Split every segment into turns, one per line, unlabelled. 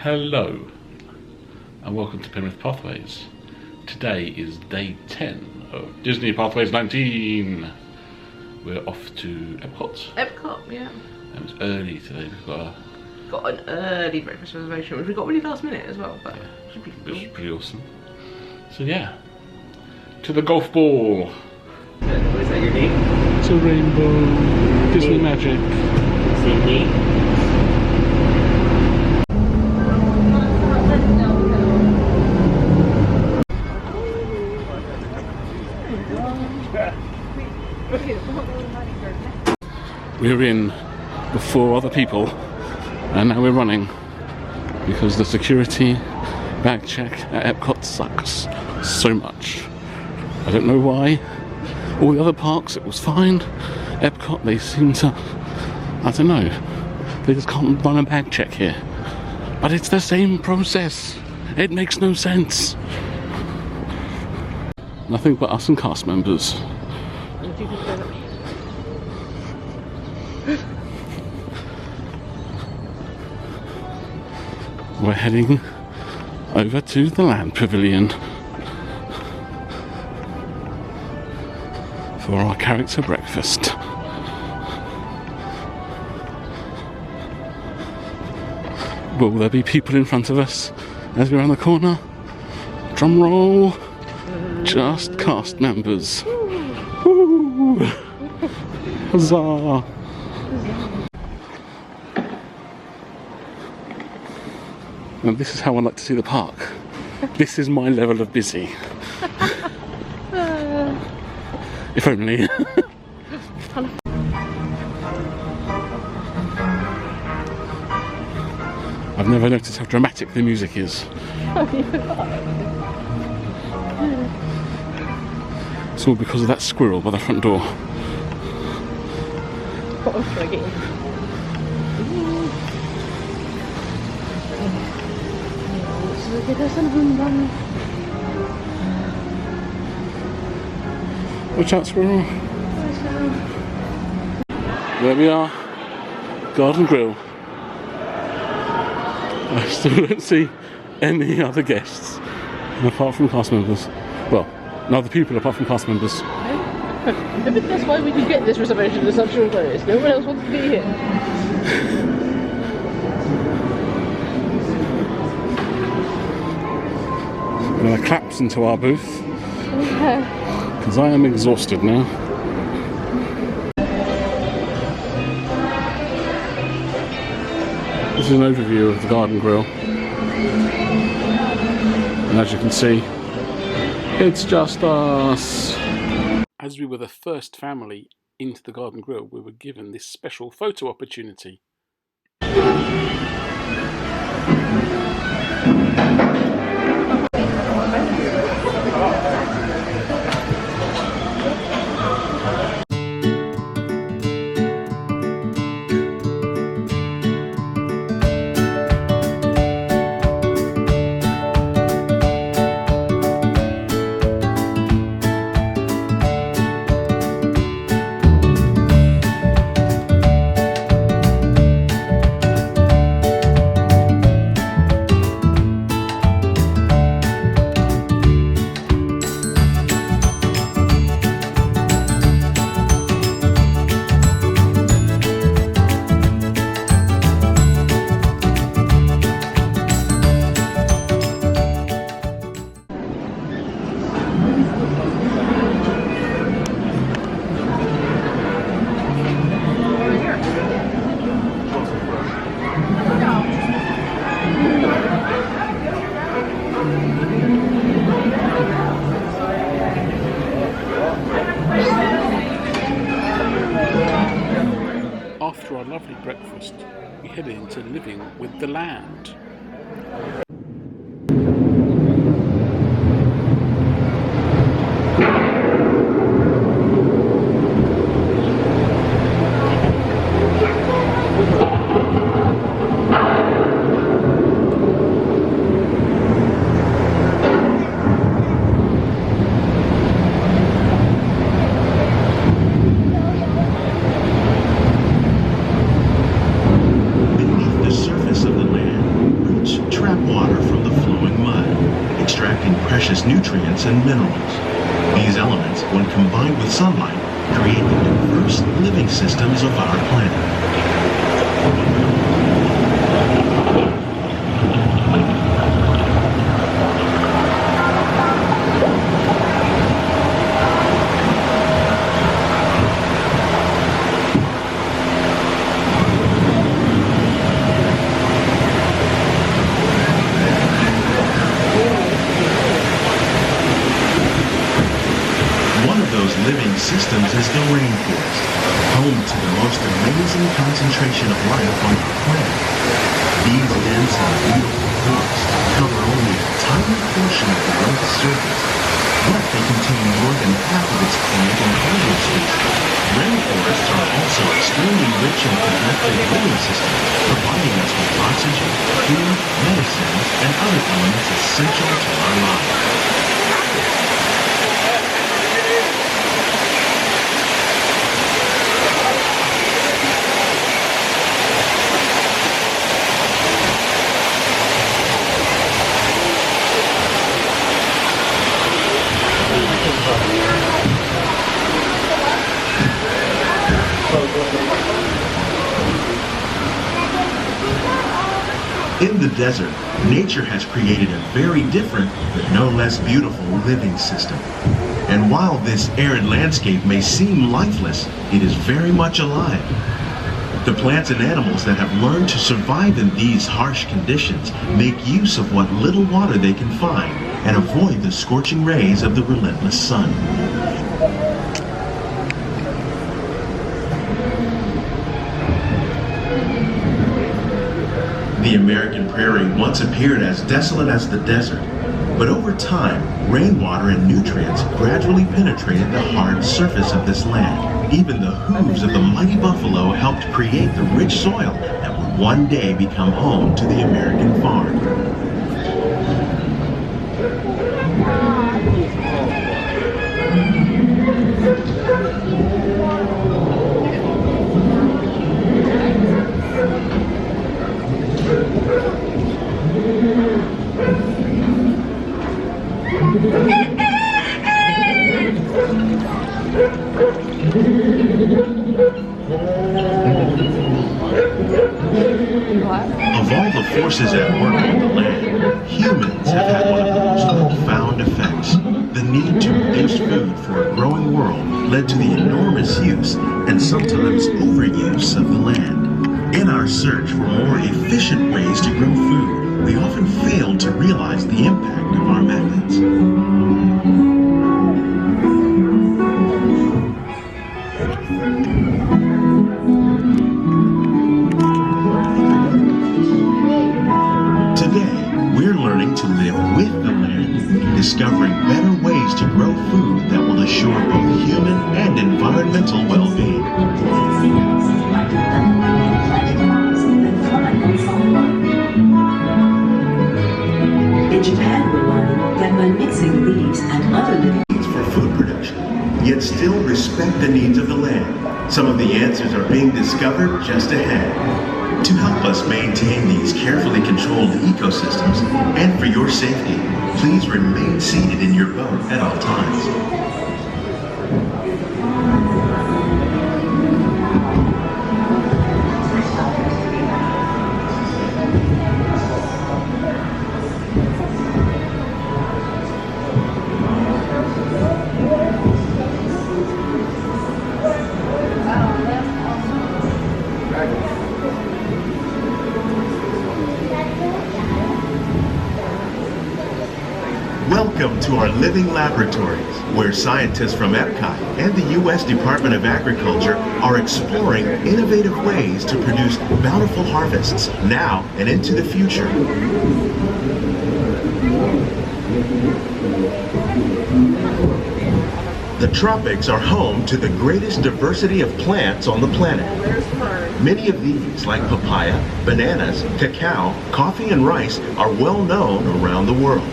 Hello and welcome to PenwithPathways. Today is day 10 of Disney Pathways 19. We're off to EPCOT.
EPCOT, yeah.
And it's early today. We've got
an early breakfast reservation, which we got really last minute as well, but
yeah,
should be cool.
which is pretty awesome. So yeah, to the golf ball.
Is that your name?
It's a rainbow. Disney magic.
Sydney.
We're in before other people and now we're running because the security bag check at EPCOT sucks so much. I don't know why. All the other parks it was fine. EPCOT they seem to, I don't know, they just can't run a bag check here. But it's the same process. It makes no sense. Nothing but us and cast members. We're heading over to the Land Pavilion for our character breakfast. Will there be people in front of us as we're around the corner? Drum roll! Just cast members. Woo! Huzzah! And this is how I like to see the park. This is my level of busy. If only. I've never noticed how dramatic the music is. It's all because of that squirrel by the front door. Watch out, squirrel. There we are, Garden Grill. I still don't see any other guests apart from cast members. Well, no other people apart from cast members.
Maybe that's why we can get this reservation at such short notice. No one else wants to be here.
I'm going to collapse into our booth because I am exhausted now. This is an overview of the Garden Grill, and as you can see, it's just us. As we were the first family into the Garden Grill, we were given this special photo opportunity. After our lovely breakfast, we headed into living with the land.
water from the flowing mud, extracting precious nutrients and minerals. These elements, when combined with sunlight, create the diverse living systems of our planet. Living systems is the rainforest, home to the most amazing concentration of life on our planet. These dense and beautiful forests cover only a tiny portion of the Earth's surface, but they contain more than half of its plant and animal species. Rainforests are also extremely rich in productive living systems, providing us with oxygen, food, medicines, and other elements essential to our lives. In the desert, nature has created a very different, but no less beautiful living system. And while this arid landscape may seem lifeless, it is very much alive. The plants and animals that have learned to survive in these harsh conditions make use of what little water they can find and avoid the scorching rays of the relentless sun. The American prairie once appeared as desolate as the desert, but over time, rainwater and nutrients gradually penetrated the hard surface of this land. Even the hooves of the mighty buffalo helped create the rich soil that would one day become home to the American farm. Of all the forces at work on the land, humans have had one of the most profound effects. The need to produce food for a growing world led to the enormous use and sometimes overuse of the land. In our search for more efficient ways to grow food, we often fail to realize the impact of our methods. Discovering better ways to grow food that will assure both human and environmental well-being.
In Japan, we're learning that by mixing leaves and other living
for food production, yet still respect the needs of the land. Some of the answers are being discovered just ahead. To help us maintain these carefully controlled ecosystems, and for your safety, please remain seated in your boat at all times. Welcome to our living laboratories, where scientists from EPCOT and the U.S. Department of Agriculture are exploring innovative ways to produce bountiful harvests now and into the future. The tropics are home to the greatest diversity of plants on the planet. Many of these, like papaya, bananas, cacao, coffee, and rice, are well known around the world.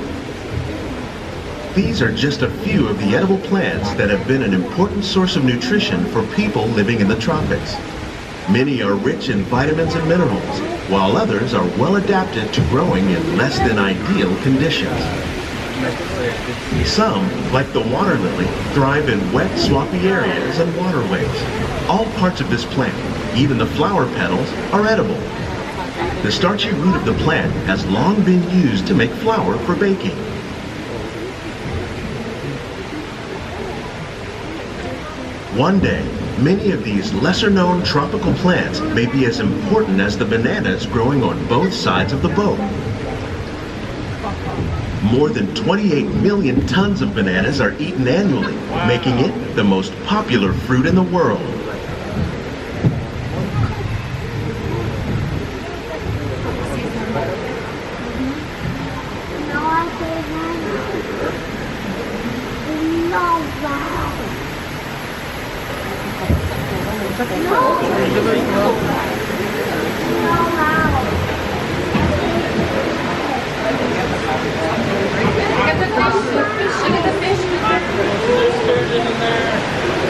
These are just a few of the edible plants that have been an important source of nutrition for people living in the tropics. Many are rich in vitamins and minerals, while others are well adapted to growing in less than ideal conditions. Some, like the water lily, thrive in wet, swampy areas and waterways. All parts of this plant, even the flower petals, are edible. The starchy root of the plant has long been used to make flour for baking. One day, many of these lesser-known tropical plants may be as important as the bananas growing on both sides of the boat. More than 28 million tons of bananas are eaten annually, making it the most popular fruit in the world.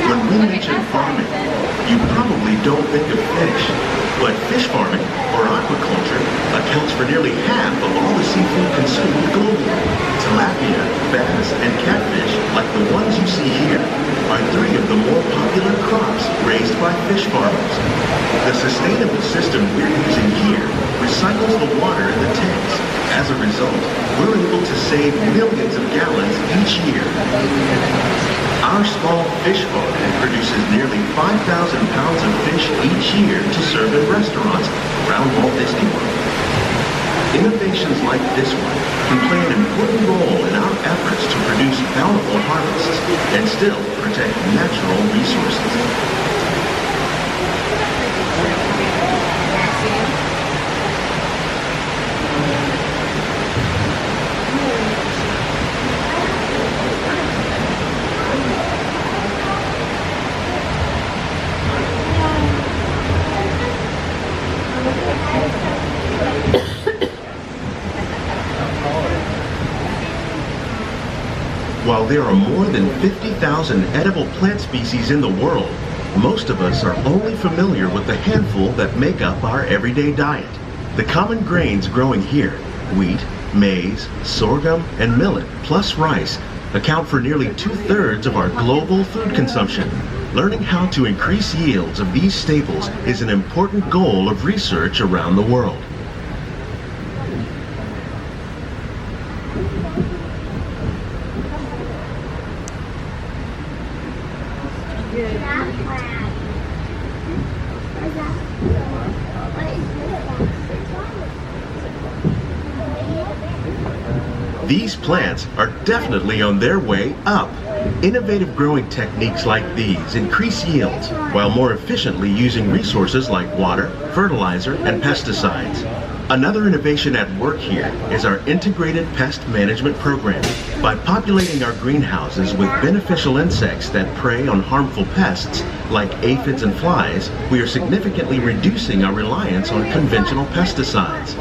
When we mention farming, you probably don't think of fish, but fish farming, or aquaculture, accounts for nearly half of all the seafood consumed globally. Tilapia, bass, and catfish, like the ones you see here, are three of the more popular crops raised by fish farmers. The sustainable system we're using here recycles the water in the tanks. As a result, we're able to save millions of gallons each year. Our small fish farm produces nearly 5,000 pounds of fish each year to serve in restaurants around Walt Disney World. Innovations like this one can play an important role in our efforts to produce bountiful harvests and still protect natural resources. While there are more than 50,000 edible plant species in the world, most of us are only familiar with the handful that make up our everyday diet. The common grains growing here, wheat, maize, sorghum, and millet, plus rice, account for nearly 2/3 of our global food consumption. Learning how to increase yields of these staples is an important goal of research around the world. These plants are definitely on their way up. Innovative growing techniques like these increase yields while more efficiently using resources like water, fertilizer, and pesticides. Another innovation at work here is our integrated pest management program. By populating our greenhouses with beneficial insects that prey on harmful pests like aphids and flies, we are significantly reducing our reliance on conventional pesticides.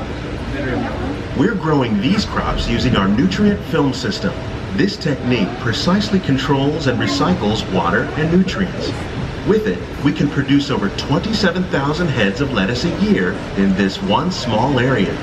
We're growing these crops using our nutrient film system. This technique precisely controls and recycles water and nutrients. With it, we can produce over 27,000 heads of lettuce a year in this one small area.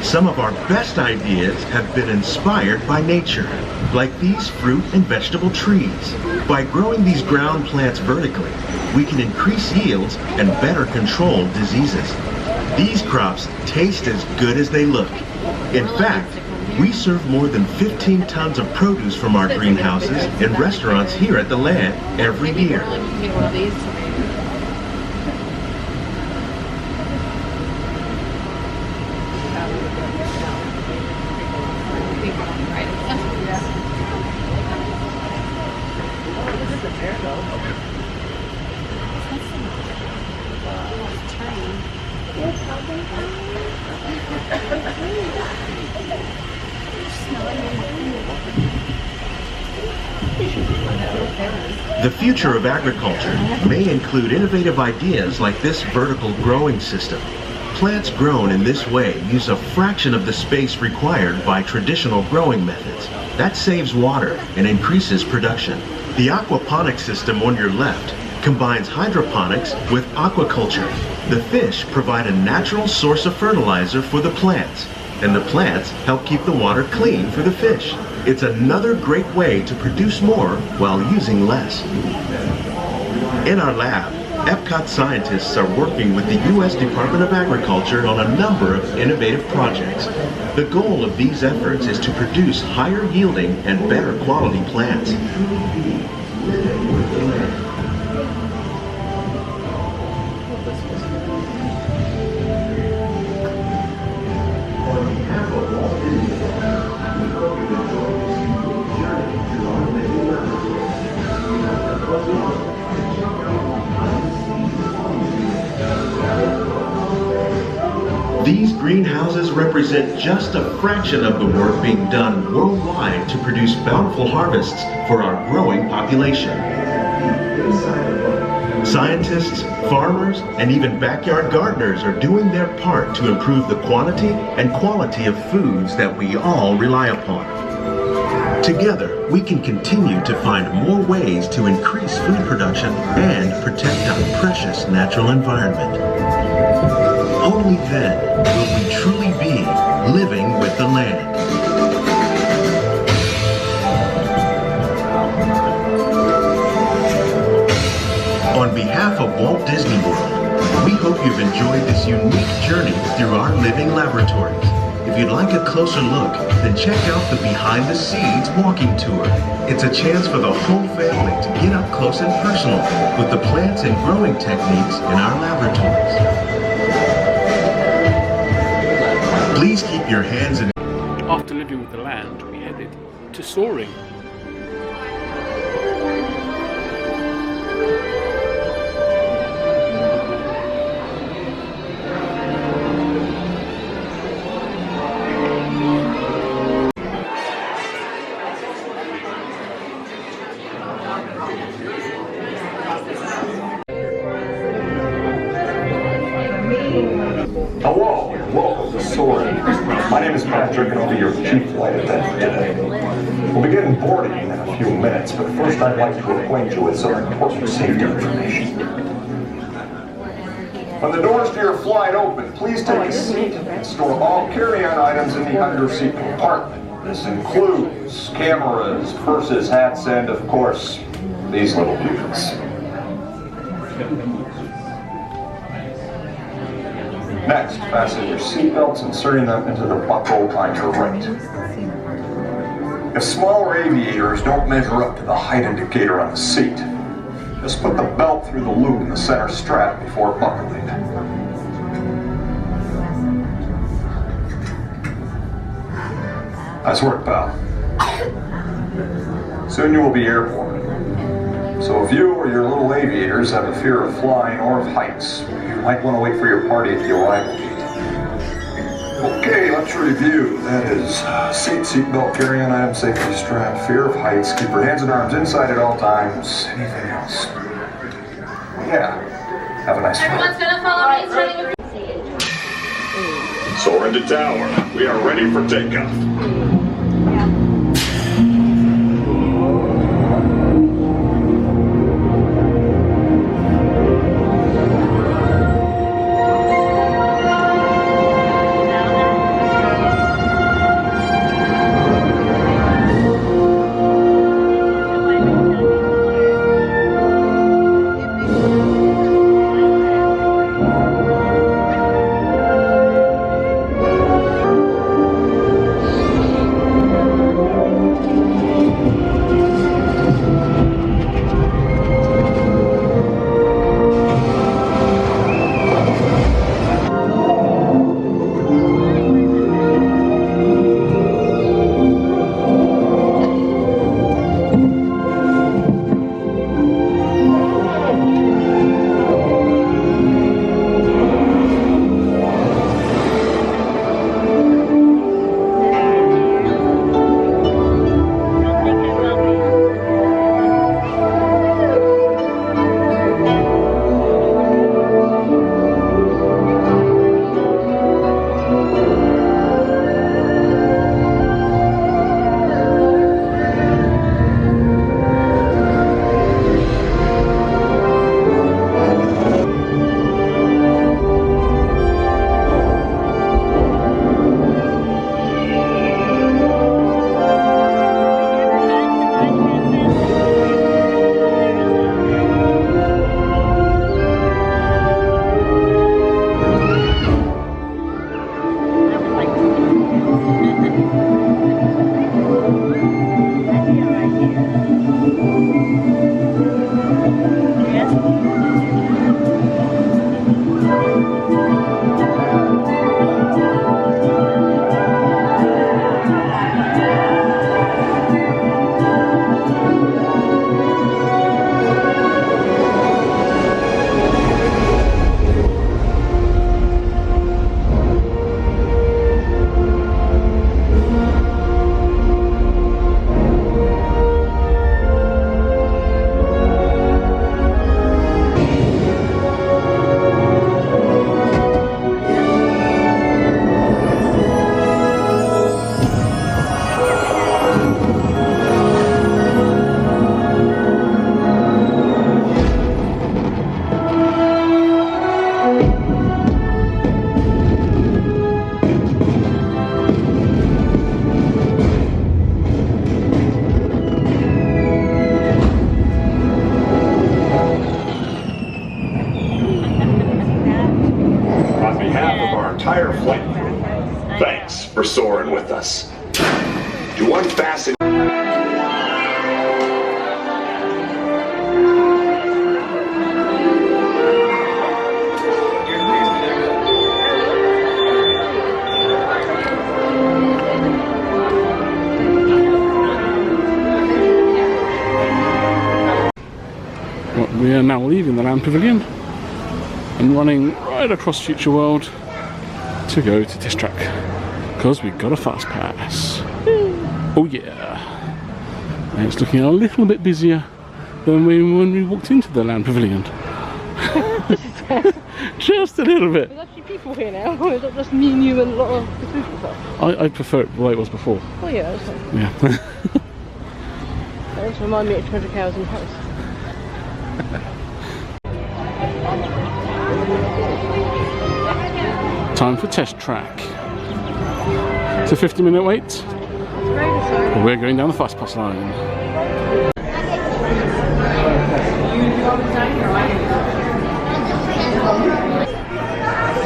Some of our best ideas have been inspired by nature, like these fruit and vegetable trees. By growing these ground plants vertically, we can increase yields and better control diseases. These crops taste as good as they look. In fact, we serve more than 15 tons of produce from our greenhouses in restaurants here at the land every year. The future of agriculture may include innovative ideas like this vertical growing system. Plants grown in this way use a fraction of the space required by traditional growing methods. That saves water and increases production. The aquaponics system on your left combines hydroponics with aquaculture. The fish provide a natural source of fertilizer for the plants, and the plants help keep the water clean for the fish. It's another great way to produce more while using less. In our lab, EPCOT scientists are working with the U.S. Department of Agriculture on a number of innovative projects. The goal of these efforts is to produce higher yielding and better quality plants. These greenhouses represent just a fraction of the work being done worldwide to produce bountiful harvests for our growing population. Scientists, farmers, and even backyard gardeners are doing their part to improve the quantity and quality of foods that we all rely upon. Together, we can continue to find more ways to increase food production and protect our precious natural environment. Only then will we truly be living with the land. On behalf of Walt Disney World, we hope you've enjoyed this unique journey through our living laboratories. If you'd like a closer look, then check out the Behind the Scenes walking tour. It's a chance for the whole family to get up close and personal with the plants and growing techniques in our laboratories. Please keep your hands in.
After living with the land, we headed to soaring.
Hello, and welcome to Soaring. My name is Patrick, and I'll be your chief flight attendant today. We'll begin boarding in a few minutes, but first I'd like to acquaint you with some important safety information. When the doors to your flight open, please take a seat and store all carry-on items in the underseat compartment. This includes cameras, purses, hats, and, of course, these little dudes. Next, fasten your seatbelts, inserting them into the buckle on your right. If smaller aviators don't measure up to the height indicator on the seat, just put the belt through the loop in the center strap before buckling. Nice work, pal. Soon you will be airborne. So if you or your little aviators have a fear of flying or of heights, you might want to wait for your party at the arrival gate. Okay, let's review. That is seatbelt, carry-on item, safety strap, fear of heights, keep your hands and arms inside at all times. Anything else? Yeah. Have a nice flight.
Everyone's gonna follow me.
Soar into tower. We are ready for takeoff. behalf of our entire flight crew, thanks for soaring with us. To unfasten.
We are now leaving the land pavilion and running right across Future World to go to test track because we got a fast pass. Oh yeah, and it's looking a little bit busier than when we walked into the land pavilion. Just a little bit.
There's actually people here now. It's not just me and you and a lot of the people stuff.
I prefer it the way it was before.
Oh yeah, that's fine.
Yeah.
That does remind me of Treasure Cows in Paris.
Time for test track. It's a 50-minute wait. We're going down the fast pass line.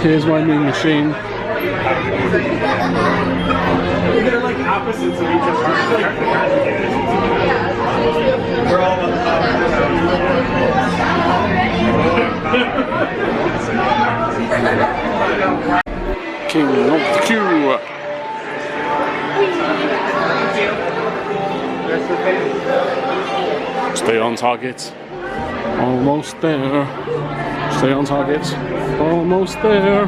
Here's my new machine.
They're like opposites of each other. We're all on the top.
King of the queue. Stay on target. Almost there. Stay on target. Almost there.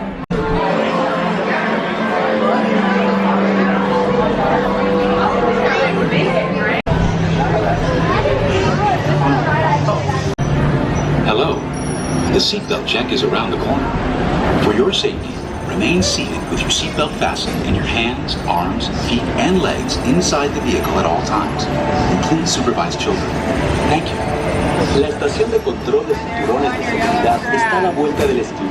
Hello. The seatbelt check is around the corner. For your safety, remain seated with your seatbelt fastened and your hands, arms, feet, and legs inside the vehicle at all times. And please supervise children. Thank you.
La estación de control de cinturones de seguridad está a la vuelta del estudio.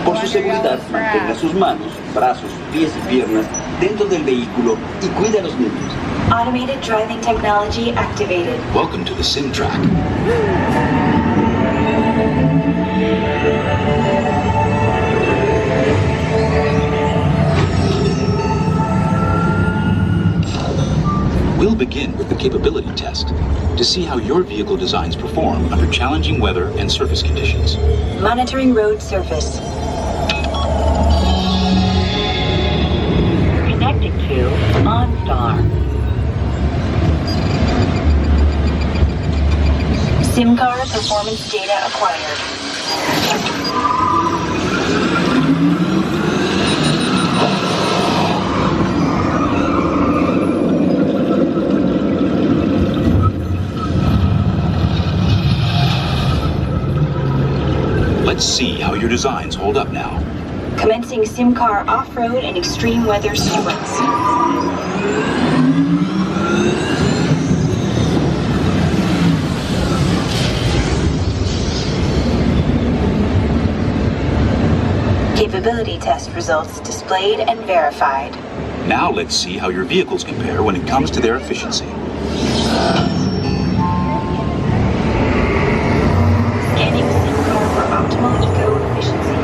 Por su seguridad, mantenga sus manos, brazos, pies y piernas dentro del vehículo y cuide a los niños.
Automated driving technology activated.
Welcome to the sim track. We'll begin with the capability test to see how your vehicle designs perform under challenging weather and surface conditions.
Monitoring road surface. Connecting to OnStar. SIM card performance data acquired.
Let's see how your designs hold up now.
Commencing SIM car off-road and extreme weather sequence. Capability test results displayed and verified.
Now let's see how your vehicles compare when it comes to their efficiency.
Scanning SIM car for optimal eco-efficiency.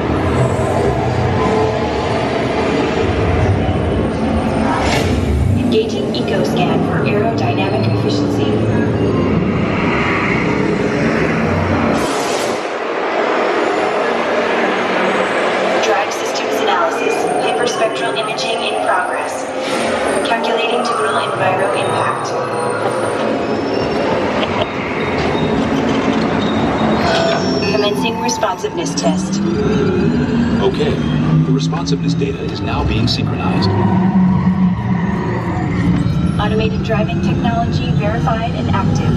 Engaging EcoScan for aerodynamic efficiency. Drive systems analysis. Hyperspectral imaging in progress. Calculating total enviro impact. Commencing responsiveness test.
Okay, the responsiveness data is now being synchronized.
Automated driving technology verified and active.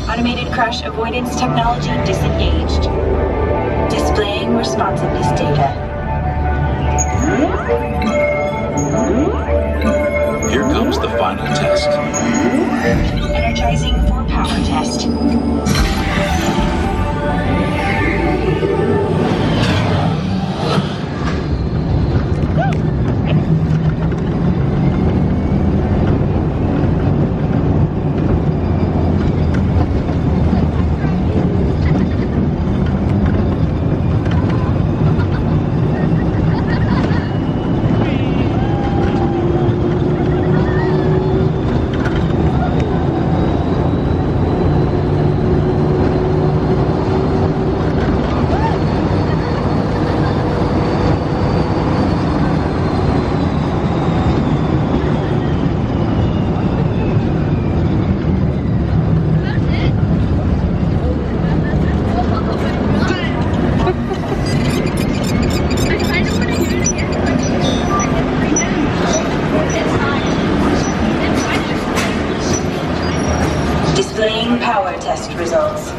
Automated crash avoidance technology disengaged. Displaying responsiveness data.
Here comes the final test.
Energizing for power Displaying power test results.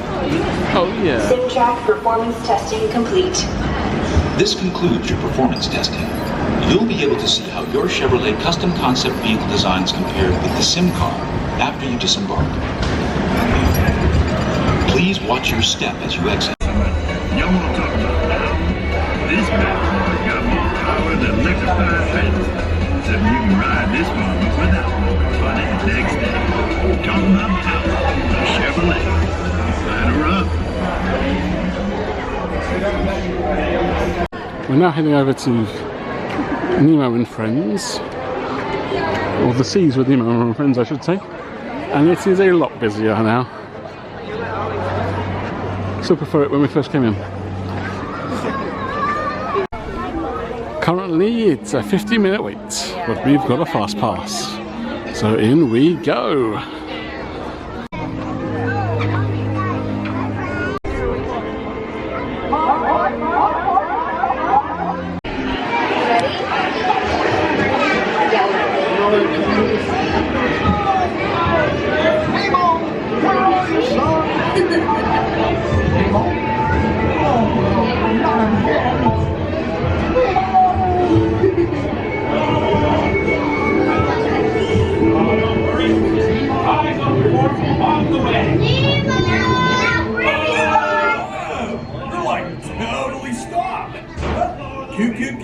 Oh yeah.
SimTrack performance testing complete.
This concludes your performance testing. You'll be able to see how your Chevrolet custom concept vehicle designs compare with the sim car after you disembark. Please watch your step as you exit.
Y'all want to talk about now? This bad boy got more power than electrified fence. Except you can ride this one without moving funny next day. Talking about power, the Chevrolet. Line her up.
We're now heading over to Nemo and Friends, or the seas with Nemo and Friends I should say, and it is a lot busier now. Still prefer it when we first came in. Currently it's a 50-minute wait, but we've got a fast pass, so in we go.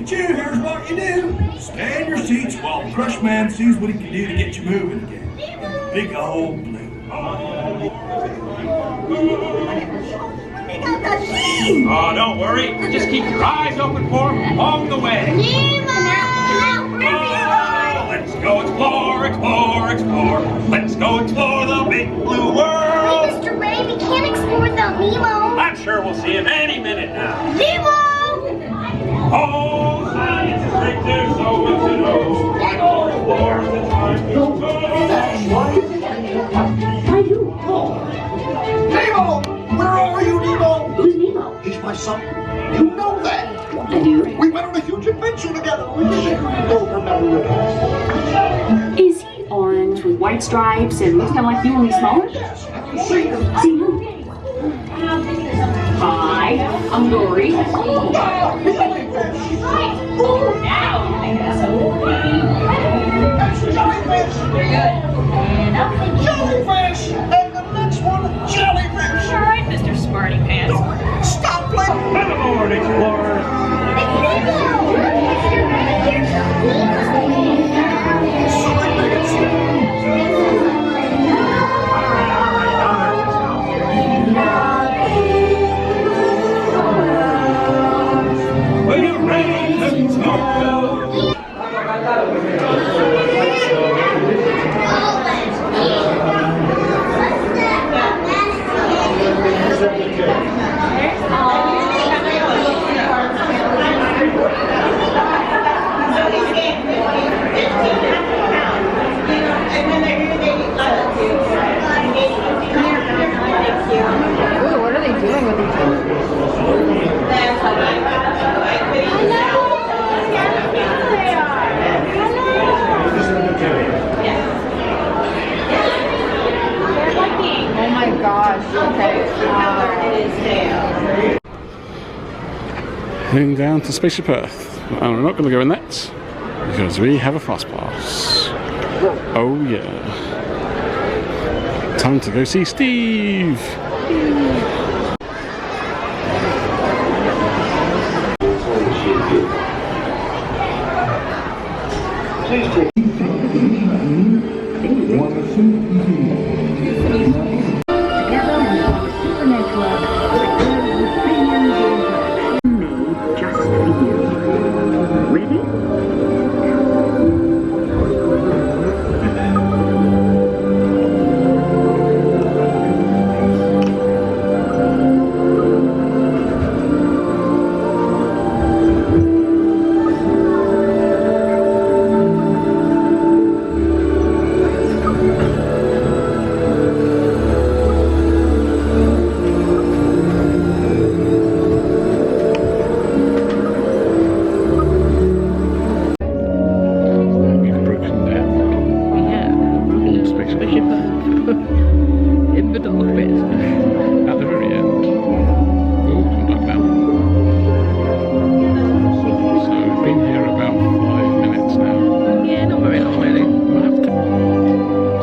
Here's what you do. Stay in your seats while the crush man sees what he can do to get you moving again. Big old blue.
Oh, don't worry. Just keep your eyes open for him along the way. Oh, let's go explore, explore, explore. Let's go explore the big blue world.
Mr. Ray, we can't explore without Nemo.
I'm sure we'll see him any minute now.
Nemo!
Oh, science is right there, so good to know. Like all explore the time to go.
Nemo! Where are you, Nemo? Who's Nemo? He's my son. You know that. I do. We went on a huge adventure together. We don't remember it.
Is he orange with white stripes and looks kind of like you, only smaller?
Yes. Have you seen him?
See who? Hi, I'm Dory.
Jellyfish! Jellyfish! And the next one, jellyfish!
All right, Mr. Smarty Pants.
Stop playing!
Come aboard, explorers. Are you ready to go?
Ooh, what are they doing with each other? Oh my gosh, okay.
Heading down to Spaceship Earth, and we're not going to go in that because we have a fast pass. Oh yeah. Time to go see Steve!
middle bit.
At the very end. Ooh, come back now. So we've been here about 5 minutes now.
Yeah, not very long really.
We'll have to.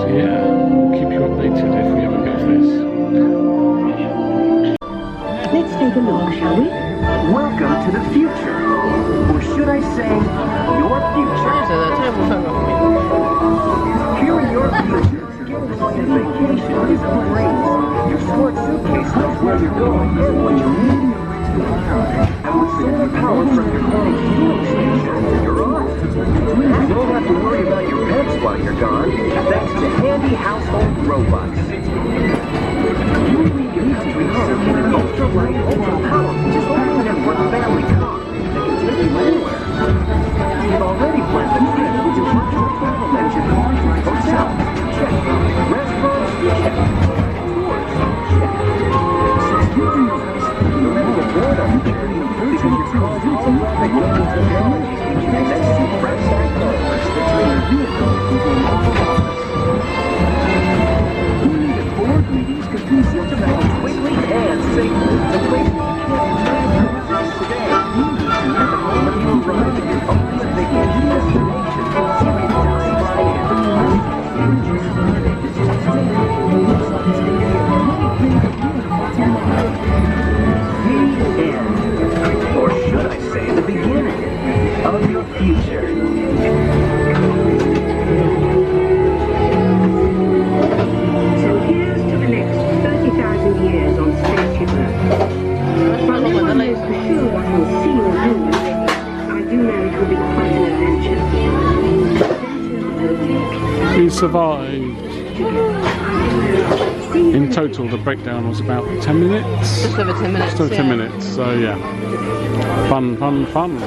So yeah, we'll keep you updated if we ever get this.
Let's take a look, shall we? Welcome to the future. Or should I say, your future.
There's a terrible photograph
Here in your future, getting on vacation is a breeze. Your smart suitcase knows where you're going and what you need. And with solar power from your home fueling station, you're off. You won't have to worry about your pets while you're gone, thanks to handy household robots. You'll leave your country home in an ultra-light, ultra-powerful, full-network family car that can take you anywhere. You've already planned the trip with your virtual travel engine. Hotel, check. Restaurants, check. Tours, check. Secure yours. No matter what on the journey, because your car's holographic looking technology and that super cyclers that turn your vehicle into an office. You need a board meetings because you need to travel quickly and safely to places you can't imagine today. You need to at the moment you arrive at your ultimate vacation destination. Or should I say the beginning of your future.
So here's to the next 30,000 years on Spaceship Earth. While no one knows for sure what we'll see or do, I do know it will be quite an adventure.
We survived. In total, the breakdown was about 10 minutes.
Just over 10 minutes.
Just over 10 minutes, so yeah. Fun, fun, fun.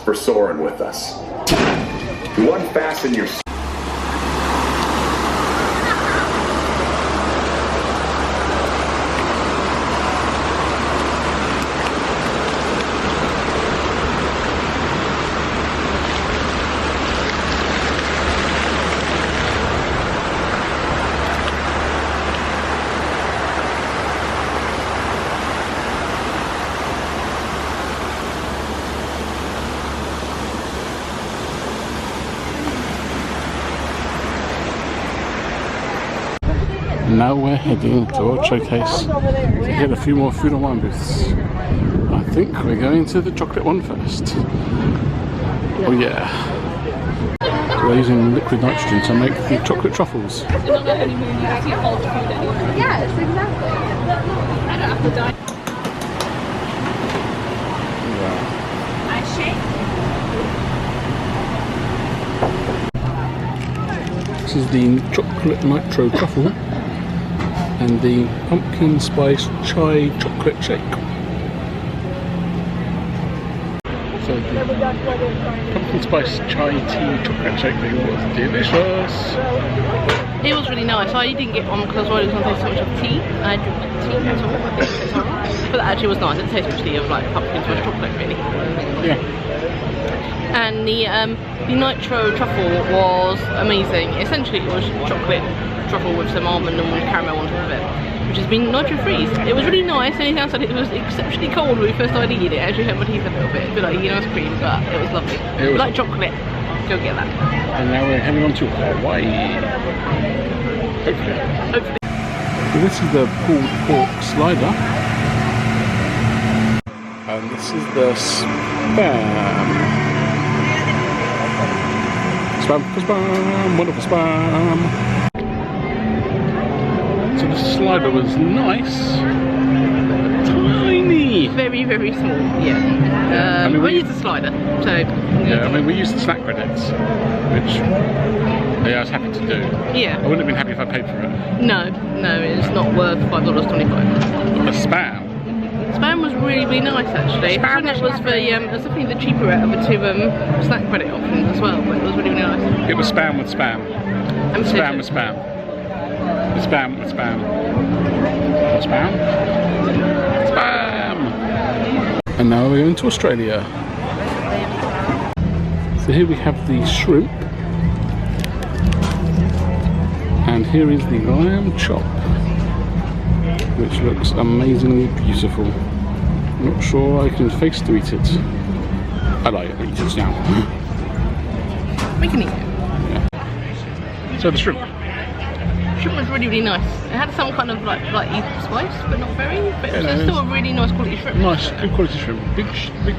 for soaring with us. You unfasten your
Now we're heading to our showcase to hit a few more food and wine booths. I think we're going to the chocolate one first. Oh yeah. We're using liquid nitrogen to make the chocolate truffles.
Yes, exactly. I don't have to die.
This is the chocolate nitro truffle and the pumpkin spice chai chocolate shake. So the pumpkin spice chai tea chocolate shake thing was delicious.
It was really nice. I didn't get one because I was going to taste so much of tea. I drink tea at all. I think it tastes alright. But that actually was nice. It tastes much tea of like pumpkin spice chocolate, really.
Yeah.
And the nitro truffle was amazing. Essentially, it was chocolate truffle with some almond and caramel on top of it, which has been nitro freeze. It was really nice. And it sounds like it was exceptionally cold when we first started eating it. It actually hurt my teeth a little bit. A bit like eating ice cream, but it was lovely. It was like chocolate. Go get that.
And now we're heading on to Hawaii. Hopefully. So this is the pulled pork slider. And this is the spam. Spam for spam, wonderful spam. So the slider was nice. Tiny.
Very, very small, yeah. I mean, we used a slider, so...
Yeah, I mean, we used the snack credits, which I was happy to do.
Yeah.
I wouldn't have been happy if I paid for it.
No, it's not worth $5.25.
But the spam?
Spam was really, really nice actually. Spam it was it was definitely the cheaper out of the two snack credit options as well, but it was really, really nice.
It was spam with spam.
And
spam with spam. With spam with spam. Spam? Spam! And now we're going to Australia. So here we have the shrimp. And here is the lamb chop, which looks amazingly beautiful. I'm not sure I can face to eat it. I like it, eat it now.
We can eat it.
Yeah. So the shrimp.
Shrimp was really, really nice. It had some kind of like spice, but not very. But it was still a really nice quality shrimp.
Nice, good quality shrimp. Big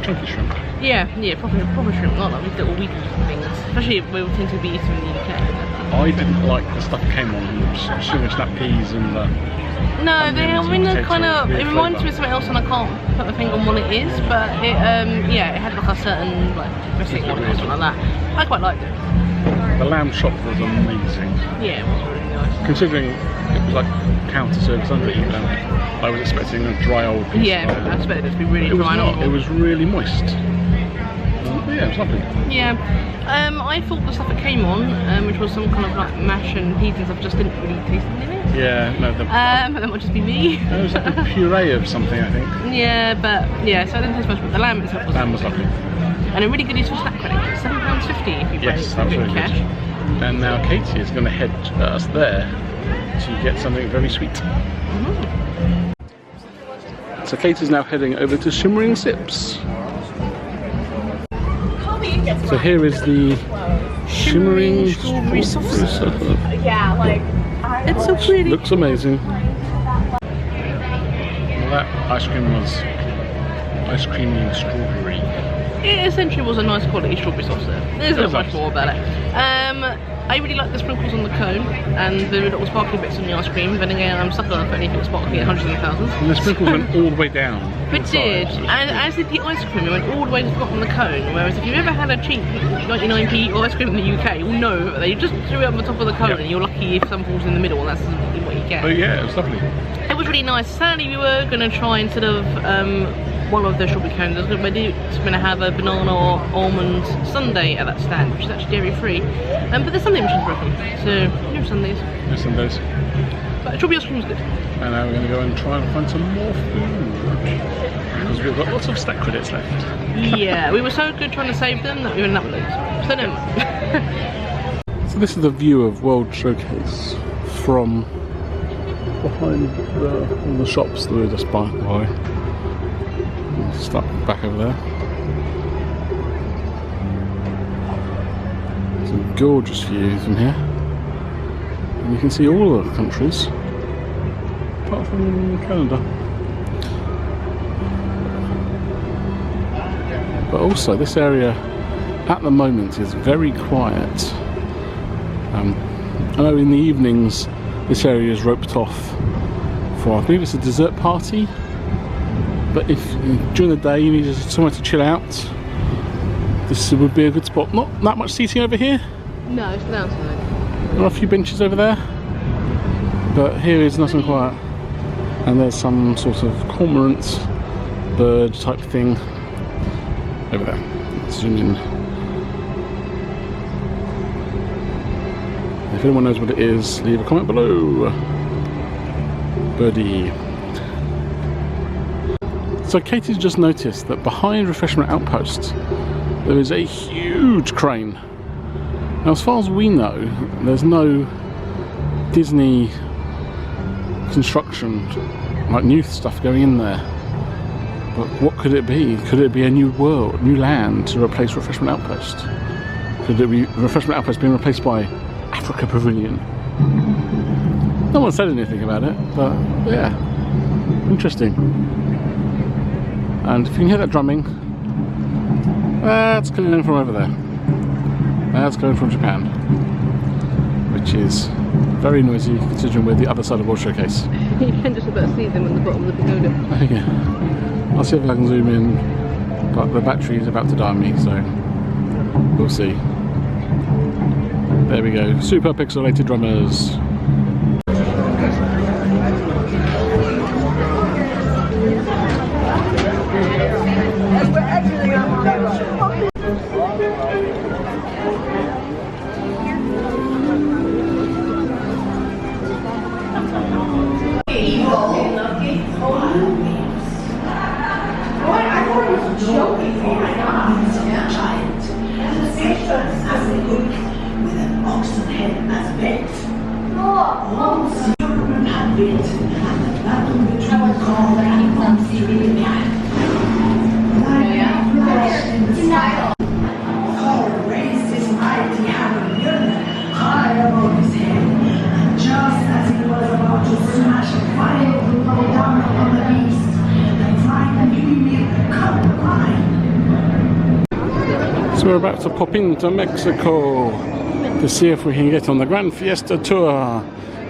chunky shrimp.
Yeah, proper shrimp, not like these little weedy things. Especially we tend to be eaten in the UK.
I didn't like the stuff that came on sugar snap peas and
no, they're kind of, it reminds me of something else and I can't put my finger on what it is, but it, yeah, it had like a certain like dressing on it or something like that. I quite liked it.
The lamb chop was amazing.
Yeah, it was really nice.
Considering it was like counter service undereat lamb, I was expecting a dry old piece.
Yeah, I expected it to be really dry and old.
It was really moist. Yeah, it was lovely.
Yeah, I thought the stuff that came on, which was some kind of like mash and peas and stuff, just didn't really taste anything in it.
Yeah, no.
But that might just be me.
It was like a puree of something, I think.
Yeah, but yeah, so I didn't taste much, but the lamb itself was
lovely.
And a really good use for snack credit. £7.50 if you pay
that was really
cash.
Good. And now Katie is going to head us there to get something very sweet. So Katie's now heading over to Shimmering Sips. So here is the shimmering strawberry soft serve.
Yeah, like it's so pretty.
Looks amazing. Well, that ice cream was ice creamy and strawberry.
It essentially was a nice quality strawberry soft serve. There's not much more about it. I really like the sprinkles on the cone and the little sparkly bits on the ice cream. But again, I'm stuck on anything that's sparkly at hundreds and thousands.
And the sprinkles went all the way down.
It did, and as did the ice cream. It went all the way to the bottom of the cone. Whereas if you've ever had a cheap 99p ice cream in the UK, you'll know that they just threw it on the top of the cone, and you're lucky if some falls in the middle, and that's what you get.
Oh yeah, it was lovely.
It was really nice. Sadly, we were going to try instead of one of the strawberry cones. We're going to have a banana or almond sundae at that stand, which is actually dairy free. But the Sunday machine's broken, so no Sundays.
No Sundays.
But strawberry ice cream is good.
And now we're going to go and try and find some more food, because we've got lots of stack credits left.
Yeah, we were so good trying to save them that we ended up with loads. So no.
So this is the view of World Showcase from behind the shops that we're just by. Start back over there. It's a gorgeous view from here. And you can see all of the countries, apart from Canada. But also this area at the moment is very quiet. I know in the evenings this area is roped off for, I believe it's a dessert party. But if during the day you need somewhere to chill out, this would be a good spot. Not that much seating over here.
No, it's the downside.
There are a few benches over there, but here is nice and quiet. And there's some sort of cormorant bird type thing over there. Let's zoom in. If anyone knows what it is, leave a comment below. Birdie. So Katie's just noticed that behind Refreshment Outpost there is a huge crane. Now as far as we know, there's no Disney construction, like new stuff going in there. But what could it be? Could it be a new world, new land to replace Refreshment Outpost? Could it be Refreshment Outpost being replaced by Africa Pavilion? No one said anything about it, but yeah, interesting. And if you can hear that drumming, that's coming in from over there. That's coming from Japan, which is very noisy considering we're the other side of World Showcase.
You can just about see them at the bottom of the pagoda.
Yeah. I'll see if I can zoom in, but the battery is about to die on me, so we'll see. There we go, super pixelated drummers. So we're about to pop into Mexico to see if we can get on the Grand Fiesta Tour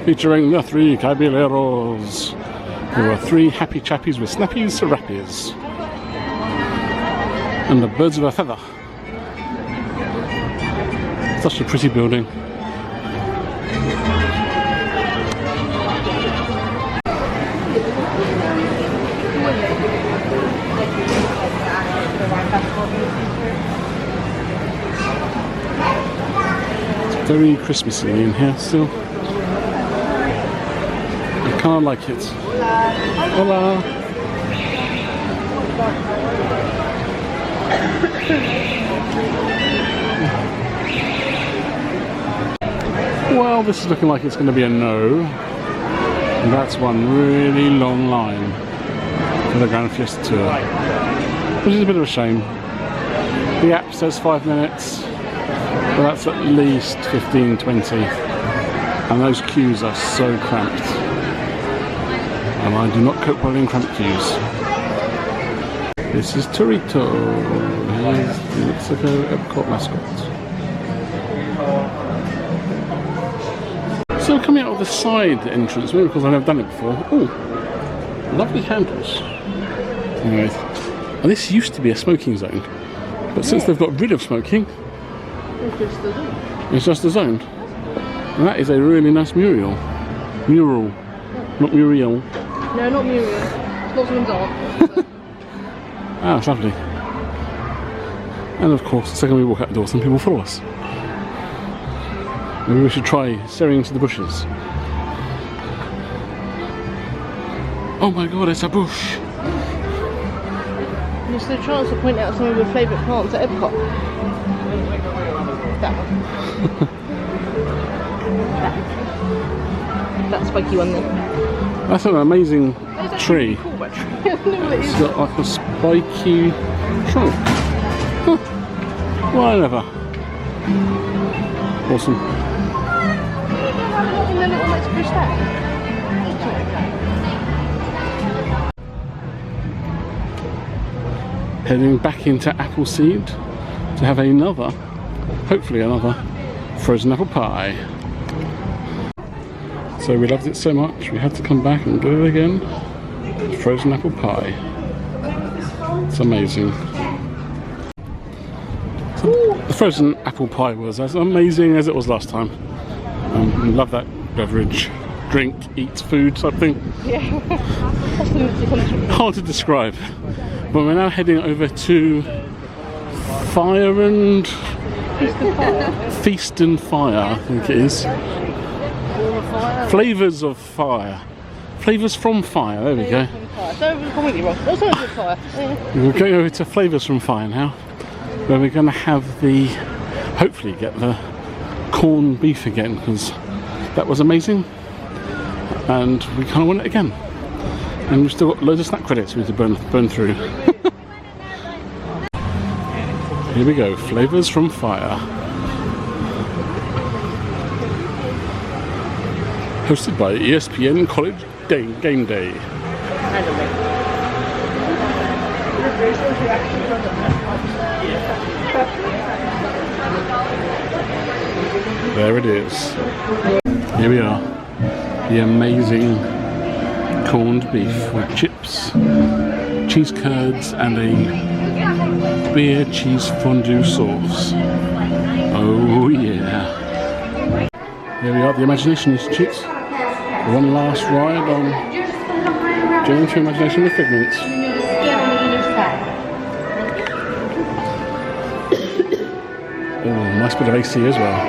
featuring the three Caballeros, who are three happy chappies with snappies to rappies and the birds of a feather. Such a pretty building. Very Christmassy in here still. I kind of like it. Hola! Well, this is looking like it's going to be a no. And that's one really long line for the Grand Fiesta Tour, which is a bit of a shame. The app says 5 minutes. But that's at least 15-20, and those queues are so cramped, and I do not cope well in cramped queues. This is Torito, he's the Mexico EPCOT mascot. So coming out of the side entrance, maybe because I've never done it before. Oh, lovely candles. Anyways, and this used to be a smoking zone, but since they've got rid of smoking, it's just a zone. And that is a really nice mural. Mural. Not Muriel.
No, not Muriel. Lots of them are.
Ah, it's lovely. And of course, the second we walk out the door, some people follow us. Maybe we should try staring into the bushes. Oh my god, it's a bush!
It's the chance to point out some of your favourite plants at EPCOT. That one. That spiky one there.
That's an amazing tree.
Cool, that tree. I don't know what it is.
It's got like a spiky trunk. Huh. Whatever. Awesome.
In the little Mexico stack.
Heading back into Appleseed to have another, hopefully another, frozen apple pie. So we loved it so much we had to come back and do it again. Frozen apple pie. It's amazing. So the frozen apple pie was as amazing as it was last time. Love that beverage. Drink, eat food type thing.
Yeah. That's the literally
hard to describe. But we're now heading over to Fire and... Feast and Fire, I think it is. Flavours of Fire. Flavours from Fire, there we go. We're going over to Flavours from Fire now, where we're going to have the... hopefully get the corned beef again, because that was amazing. And we kind of want it again. And we've still got loads of snack credits we need to burn through. Here we go, Flavours from Fire. Hosted by ESPN College Game Day. There it is. Here we are. The amazing corned beef with chips, cheese curds and a beer cheese fondue sauce. Oh yeah. Here we are, the Imagination Institute. One last ride on Journey to Imagination with Figments. Oh, nice bit of AC as well.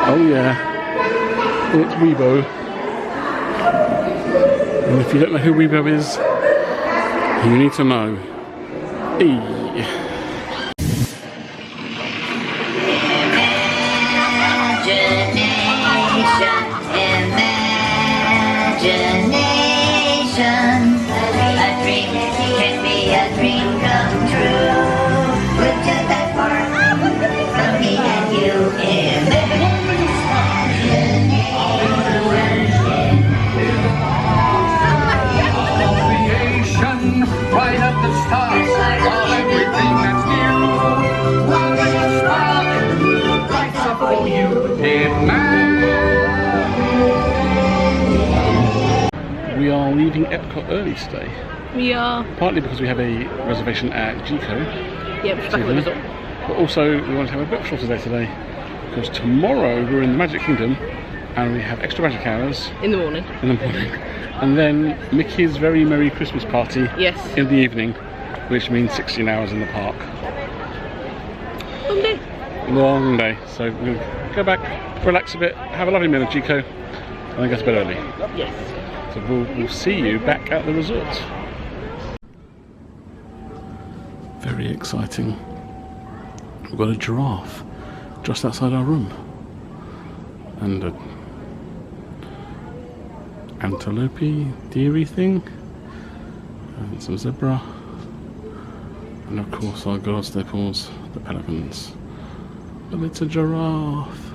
Oh yeah. It's Weibo. And if you don't know who Weibo is, you need to know.
Imagination. A dream can be a dream come true. We're just that far from me and you.
Right up the stars, all everything that's new. One little spark lights up for you.
We are leaving EPCOT early today.
We are.
Partly because we have a reservation at Jeko.
Yeah, which is back at the resort.
But also we want to have a book shorter day today, because tomorrow we're in the Magic Kingdom and we have extra magic hours.
In the morning.
And then Mickey's Very Merry Christmas Party in the evening, which means 16 hours in the park.
Long day.
Long day. So we'll go back, relax a bit, have a lovely meal at Jeko, and then go to bed early.
Yes.
So we'll see you back at the resort. Very exciting. We've got a giraffe just outside our room. And a antelope deery thing, and some zebra, and of course our god staples, the pelicans. But it's a giraffe.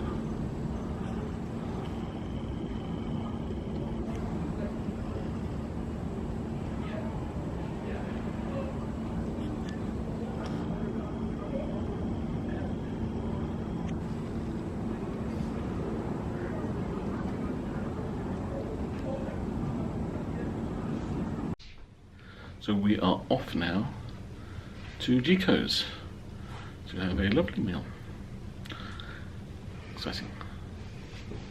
So we are off now to Jeko's to have a lovely meal. Exciting.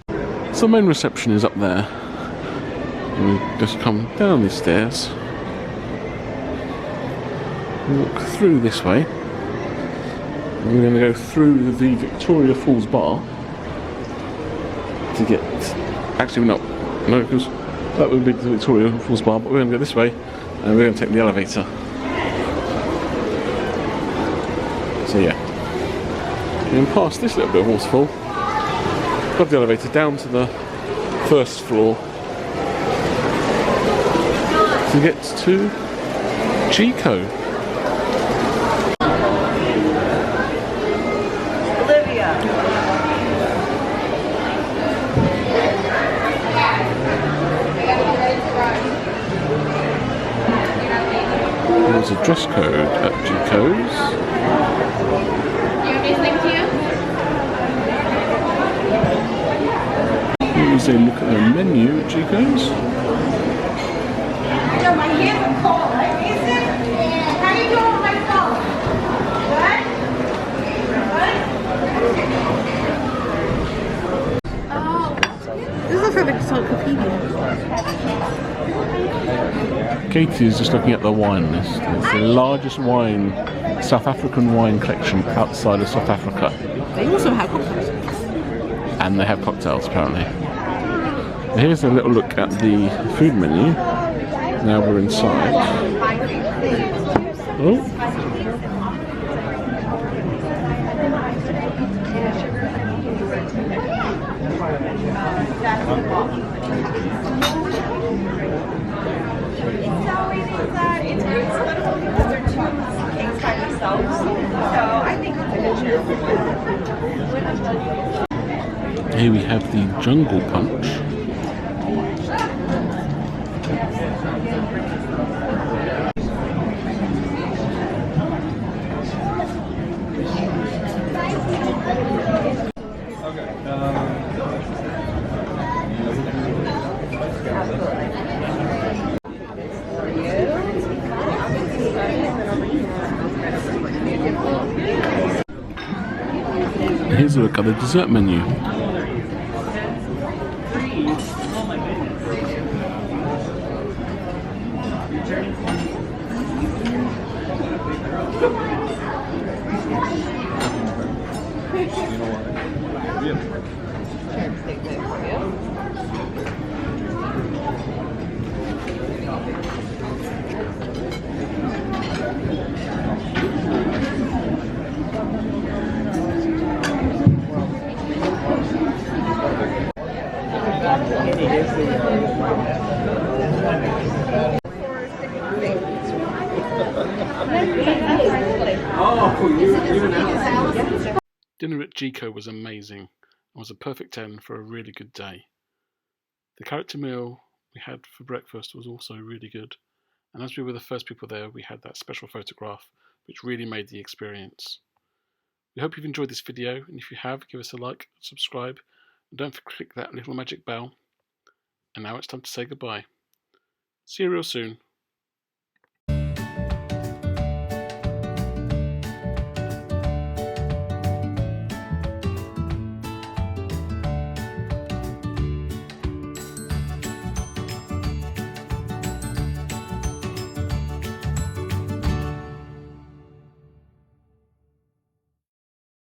So the main reception is up there. And we just come down these stairs walk through this way. We're going to go through the Victoria Falls bar to get... Actually, we're not. No, because that would be the Victoria Falls bar, but we're going to go this way and we're going to take the elevator. So yeah. And past this little bit of waterfall, got the elevator down to the first floor to get to Jeko. There's a dress code at Jeko's. Here's a look at the menu at Jeko's.
My hands are cold, right? How you doing with my phone? Good?
This looks like an encyclopedia.
Katie is just looking at the wine list. It's the largest South African wine collection outside of South Africa.
They also have cocktails.
And they have cocktails, apparently. Here's a little look at the food menu. Now we're inside. Oh. Here we have the Jungle Punch. Here's a look at the dessert menu. Dinner at Jeko was amazing and was a perfect 10 for a really good day. The character meal we had for breakfast was also really good, and as we were the first people there, we had that special photograph which really made the experience. We hope you've enjoyed this video, and if you have, give us a like, subscribe, and don't forget to click that little magic bell. And now it's time to say goodbye. See you real soon.